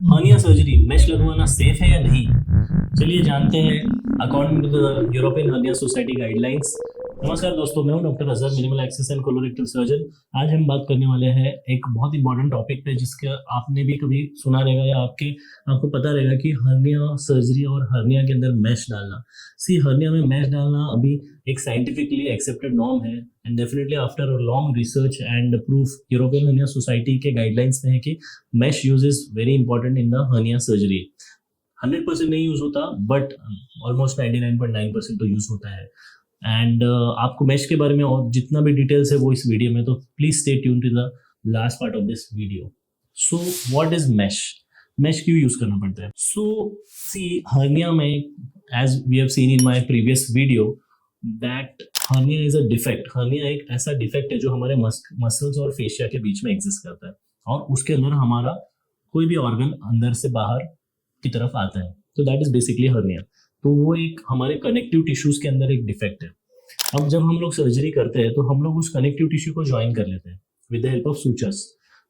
Hernia surgery mesh लगवाना safe है या नहीं, चलिए जानते हैं according to the European Hernia Society guidelines. नमस्कार दोस्तों, मैं हूं doctor Azhar, minimal access and colorectal surgeon. आज हम बात करने वाले हैं एक बहुत इंपॉर्टेंट टॉपिक पे जिसका आपने भी कभी सुना रहेगा या आपको पता रहेगा कि हर्निया सर्जरी और हर्निया के अंदर मैश डालना। हर्निया में मैश डालना अभी एक साइंटिफिकली एक्सेप्टेड नॉर्म है and definitely after long research and proof European Hernia Society के गाइडलाइंस में है कि mesh use is very important in the hernia surgery. 100% नहीं यूज होता बट ऑलमोस्ट 99.9% तो यूज होता है। एंड आपको मैश के बारे में और जितना भी डिटेल्स है वो इस वीडियो में, तो please stay tune to the last part of this video. So what is mesh? Mesh क्यों यूज करना पड़ता है? हर्निया में, as we have seen in my previous video, that hernia is a defect. Hernia एक ऐसा defect है जो हमारे मसल्स और फेशिया के बीच में एग्जिस्ट करता है और उसके अंदर हमारा कोई भी ऑर्गन अंदर से बाहर की तरफ आता है, तो दैट इज बेसिकली हर्निया। तो वो एक हमारे कनेक्टिव टिश्यूज के अंदर एक डिफेक्ट है। अब जब हम लोग सर्जरी करते हैं तो हम लोग उस कनेक्टिव टिश्यू को ज्वाइन कर लेते हैं with the help of sutures.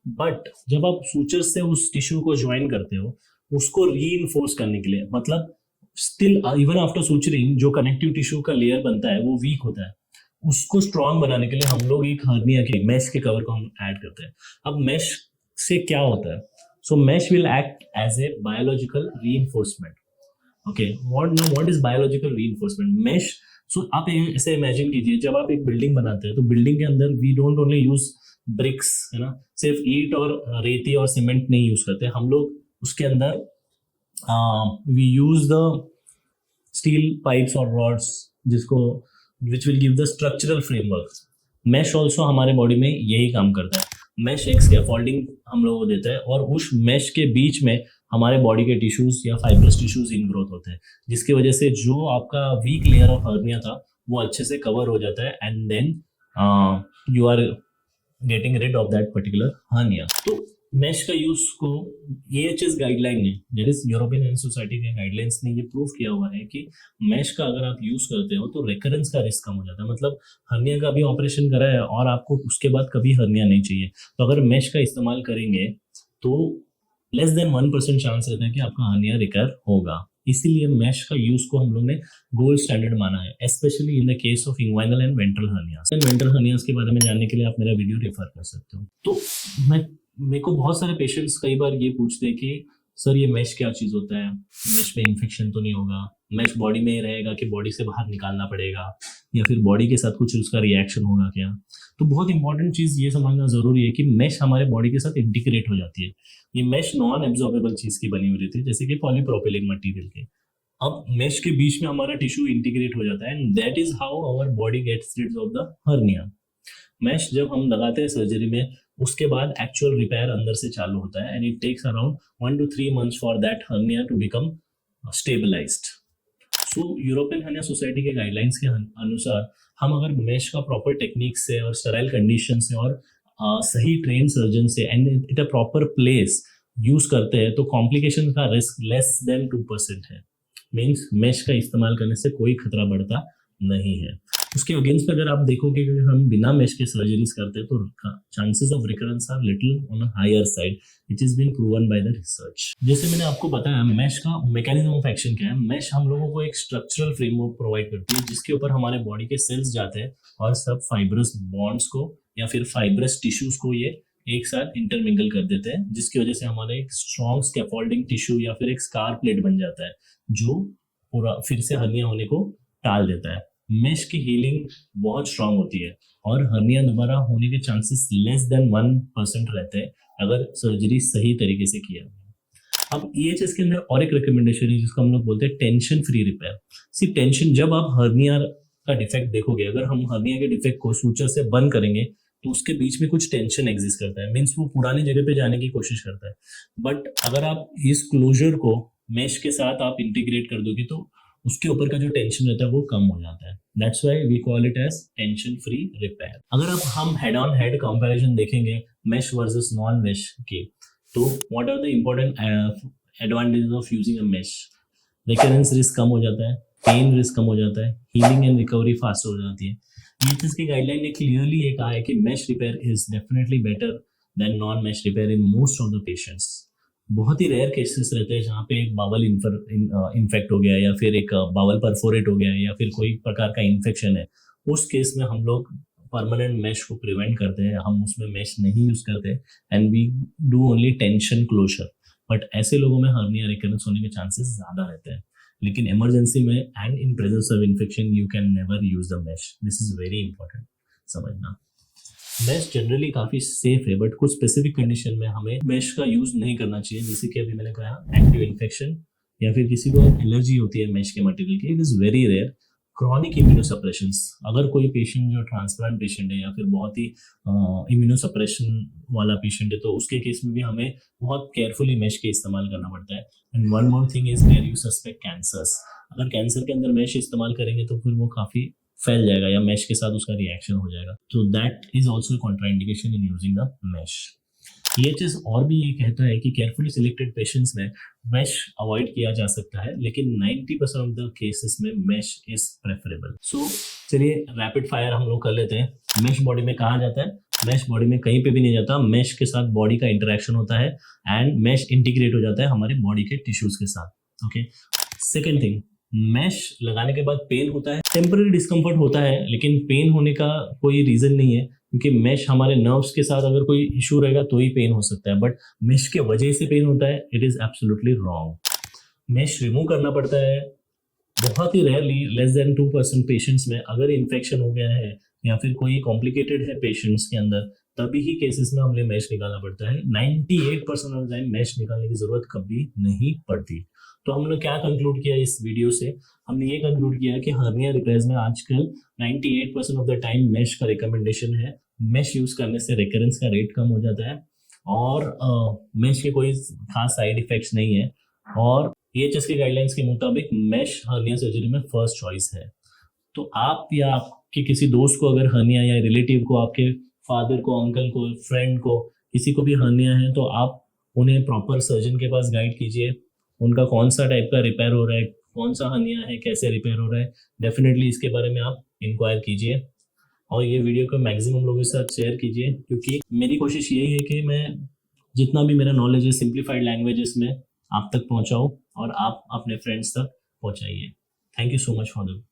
But जब आप सूचर्स से उस टिश्यू को ज्वाइन करते हो, उसको री करने के लिए, मतलब स्टिल इवन आफ्टर सूचरिंग जो कनेक्टिव टिश्यू का लेयर बनता है वो वीक होता है, उसको स्ट्रॉन्ग बनाने के लिए हम लोग एक हर्निया के मैश के कवर को हम ऐड करते हैं। अब मैश से क्या होता है? So mesh will act as a biological reinforcement. Okay, what is biological reinforcement? Mesh, so आप ऐसे इमेजिन कीजिए, जब आप एक बिल्डिंग बनाते हैं तो बिल्डिंग के अंदर we don't only use bricks, है ना, सिर्फ ईट और रेती और सीमेंट नहीं यूज करते हम लोग। उसके अंदर we use the steel pipes और रॉड्स जिसको which will give the structural framework. Mesh also हमारे बॉडी में यही काम करता है। मैश एक स्कैफोल्डिंग हम लोगों को देता है और उस मैश के बीच में हमारे बॉडी के टिश्यूज या फाइब्रस टिश्यूज इन ग्रोथ होते हैं, जिसकी वजह से जो आपका वीक लेयर ऑफ हर्निया था वो अच्छे से कवर हो जाता है and then you are getting rid of that particular hernia. तो मैश का यूज को AHS गाइडलाइन ने, that is European Hernia Society के गाइडलाइंस ने ये प्रूव किया हुआ है कि मैश का अगर आप यूज करते हो तो रिकरेंस का रिस्क कम हो जाता है। मतलब हर्निया का भी ऑपरेशन करा है और आपको उसके बाद कभी हर्निया नहीं चाहिए, तो अगर मैश का इस्तेमाल करेंगे तो लेस देन 1% चांस रहता है कि आपका हर्निया रिकवर होगा। इसीलिए मैश का यूज को हम लोग ने गोल्ड स्टैंडर्ड माना है, specially in the case of inguinal and ventral hernias. Ventral hernias के बारे में जानने के लिए आप मेरा वीडियो रेफर कर सकते हो। तो मेरे को बहुत सारे पेशेंट्स कई बार ये पूछते हैं कि सर ये मैश क्या चीज़ होता है, मैश में इन्फेक्शन तो नहीं होगा, मैश बॉडी में ही रहेगा कि बॉडी से बाहर निकालना पड़ेगा, या फिर बॉडी के साथ कुछ उसका रिएक्शन होगा क्या? तो बहुत इंपॉर्टेंट चीज़ ये समझना ज़रूरी है कि मैश हमारे बॉडी के साथ इंटीग्रेट हो जाती है। ये मैश नॉन एब्जॉर्बेबल चीज़ की बनी हुई रहती है, जैसे कि पॉलीप्रोपिलीन मटीरियल के। अब मैश के बीच में हमारा टिश्यू इंटीग्रेट हो जाता है and that is how our body gets rid of the hernia. Mesh जब हम लगाते हैं सर्जरी में, उसके बाद एक्चुअल रिपेयर अंदर से चालू होता है and it takes around 1 to 3 months for that hernia to become stabilised. So European Hernia Society के गाइडलाइंस के अनुसार हम अगर मैश का प्रॉपर टेक्निक से और स्टराइल कंडीशन से और सही ट्रेन सर्जन से and it a proper place use करते हैं तो कॉम्प्लिकेशन का रिस्क लेस देन 2% है। मीन्स मैश का इस्तेमाल करने से कोई खतरा बढ़ता नहीं है। उसके अगेंस्ट अगर आप देखोगे कि हम बिना मैश के सर्जरीज करते हैं तो chances of recurrence are little on a higher side, it is been proven by the research. जैसे मैंने आपको बताया मैश का मैकेनिज्म ऑफ एक्शन क्या है। मैश हम लोगों को एक स्ट्रक्चरल फ्रेमवर्क प्रोवाइड करती है जिसके ऊपर हमारे बॉडी के सेल्स जाते हैं और सब फाइब्रस बॉन्ड्स को या फिर फाइब्रस टिश्यूज को ये एक साथ इंटरमिंगल कर देते हैं, जिसकी वजह से हमारा एक स्ट्रॉन्ग स्कैफोल्डिंग टिश्यू या फिर एक स्कार प्लेट बन जाता है जो पूरा फिर से हर्निया होने को टाल देता है। मैश की हीलिंग बहुत स्ट्रांग होती है और हर्निया दोबारा होने के चांसेस लेस देन 1% रहते हैं अगर सर्जरी सही तरीके से किया। अब EHS के अंदर और एक रिकमेंडेशन है जिसको हम लोग बोलते हैं टेंशन फ्री रिपेयर। टेंशन, जब आप हर्निया का डिफेक्ट देखोगे, अगर हम हर्निया के डिफेक्ट को सूचर से बंद करेंगे तो उसके बीच में कुछ टेंशन एग्जिस्ट करता है, मीन्स वो पुरानी जगह पे जाने की कोशिश करता है। बट अगर आप इस क्लोजर को मैश के साथ आप इंटीग्रेट कर दोगे तो उसके ऊपर का जो टेंशन रहता है वो कम हो जाता है। That's why we call it as tension free repair. अगर अब हम हेड ऑन हेड कंपैरिजन देखेंगे मैश वर्सेस नॉन मैश के, तो what are the important advantages of using a mesh? Recurrence risk कम हो जाता है, पेन रिस्क कम हो जाता है, हीलिंग एंड रिकवरी फास्ट हो जाती है। EHS की गाइडलाइन ने क्लियरली ये कहा है कि mesh repair is definitely better than non mesh repair in most of the patients. बहुत ही रेयर केसेस रहते हैं जहाँ पे एक बावल इन्फेक्ट हो गया या फिर एक बावल परफोरेट हो गया या फिर कोई प्रकार का इन्फेक्शन है। उस केस में हम लोग परमानेंट मैश को प्रिवेंट करते हैं, हम उसमें मैश नहीं यूज करते and we do only tension closure. But ऐसे लोगों में हर्निया रिकरेंस होने के चांसेस ज्यादा रहते हैं। लेकिन इमरजेंसी में and in presence of infection you can never use the mash. This is very important समझना। मैश जनरली काफी सेफ है बट कुछ स्पेसिफिक कंडीशन में हमें मैश का यूज नहीं करना चाहिए, जैसे कि अभी मैंने कहा एक्टिव इन्फेक्शन या फिर किसी को एलर्जी होती है मैश के मटेरियल की। It is very rare. Chronic immunosuppressions, अगर कोई पेशेंट जो ट्रांसप्लांट पेशेंट है या फिर बहुत ही इम्यूनोसप्रेशन वाला पेशेंट है तो उसके केस में भी हमें बहुत केयरफुली मैश के इस्तेमाल करना पड़ता है। And one more thing is where you suspect cancers, अगर कैंसर के अंदर मैश इस्तेमाल करेंगे तो फिर वो काफी फैल जाएगा या मैश के साथ उसका रिएक्शन हो जाएगा, तो that is also contraindication in using the mash. ये चीज और भी ये कहता है कि केयरफुली सिलेक्टेड पेशेंट्स में मैश अवॉइड किया जा सकता है, लेकिन 90% ऑफ द केसेस में मैश इज प्रेफरेबल। सो चलिए रैपिड फायर हम लोग कर लेते हैं। मैश बॉडी में कहाँ जाता है? मैश बॉडी में कहीं पे भी नहीं जाता, मैश के साथ बॉडी का इंटरेक्शन होता है एंड मैश इंटीग्रेट हो जाता है हमारे बॉडी के टिश्यूज के साथ। ओके, सेकेंड थिंग, मैश लगाने के बाद पेन होता है, टेम्पररी डिस्कम्फर्ट होता है, लेकिन पेन होने का कोई रीजन नहीं है क्योंकि मैश हमारे नर्व्स के साथ अगर कोई इशू रहेगा तो ही पेन हो सकता है, बट मैश के वजह से पेन होता है, it is absolutely wrong. Mesh remove करना पड़ता है बहुत ही रेयरली, लेस देन 2% पेशेंट्स में अगर इन्फेक्शन हो गया है या फिर कोई कॉम्प्लिकेटेड है पेशेंट्स के अंदर, तभी ही केसेस में हमें मैश निकालना पड़ता है। 98% ऑफ टाइम मैश निकालने की जरूरत कभी नहीं पड़ती। तो हमने क्या कंक्लूड किया इस वीडियो से? हमने ये कंक्लूड किया कि हर्निया रिपेयर्स में आजकल 98% ऑफ द टाइम मैश का रिकमेंडेशन है। मैश यूज करने से रिकरेंस का रेट कम हो जाता है और मैश के कोई खास साइड इफेक्ट्स नहीं है और EHS के गाइडलाइंस के मुताबिक मैश हर्निया सर्जरी में फर्स्ट चॉइस है। तो आप या आपके किसी दोस्त को अगर हर्निया या रिलेटिव को, आपके फादर को, अंकल को, फ्रेंड को, किसी को भी हर्निया है तो आप उन्हें प्रॉपर सर्जन के पास गाइड कीजिए। उनका कौन सा टाइप का रिपेयर हो रहा है, कौन सा हर्निया है, कैसे रिपेयर हो रहा है, डेफिनेटली इसके बारे में आप इंक्वायर कीजिए और ये वीडियो को मैक्सिमम लोगों के साथ शेयर कीजिए, क्योंकि मेरी कोशिश यही है कि मैं जितना भी मेरा नॉलेज है सिंप्लीफाइड लैंग्वेजेस में आप तक पहुंचाऊं और आप अपने फ्रेंड्स तक पहुंचाइए। Thank you so much for the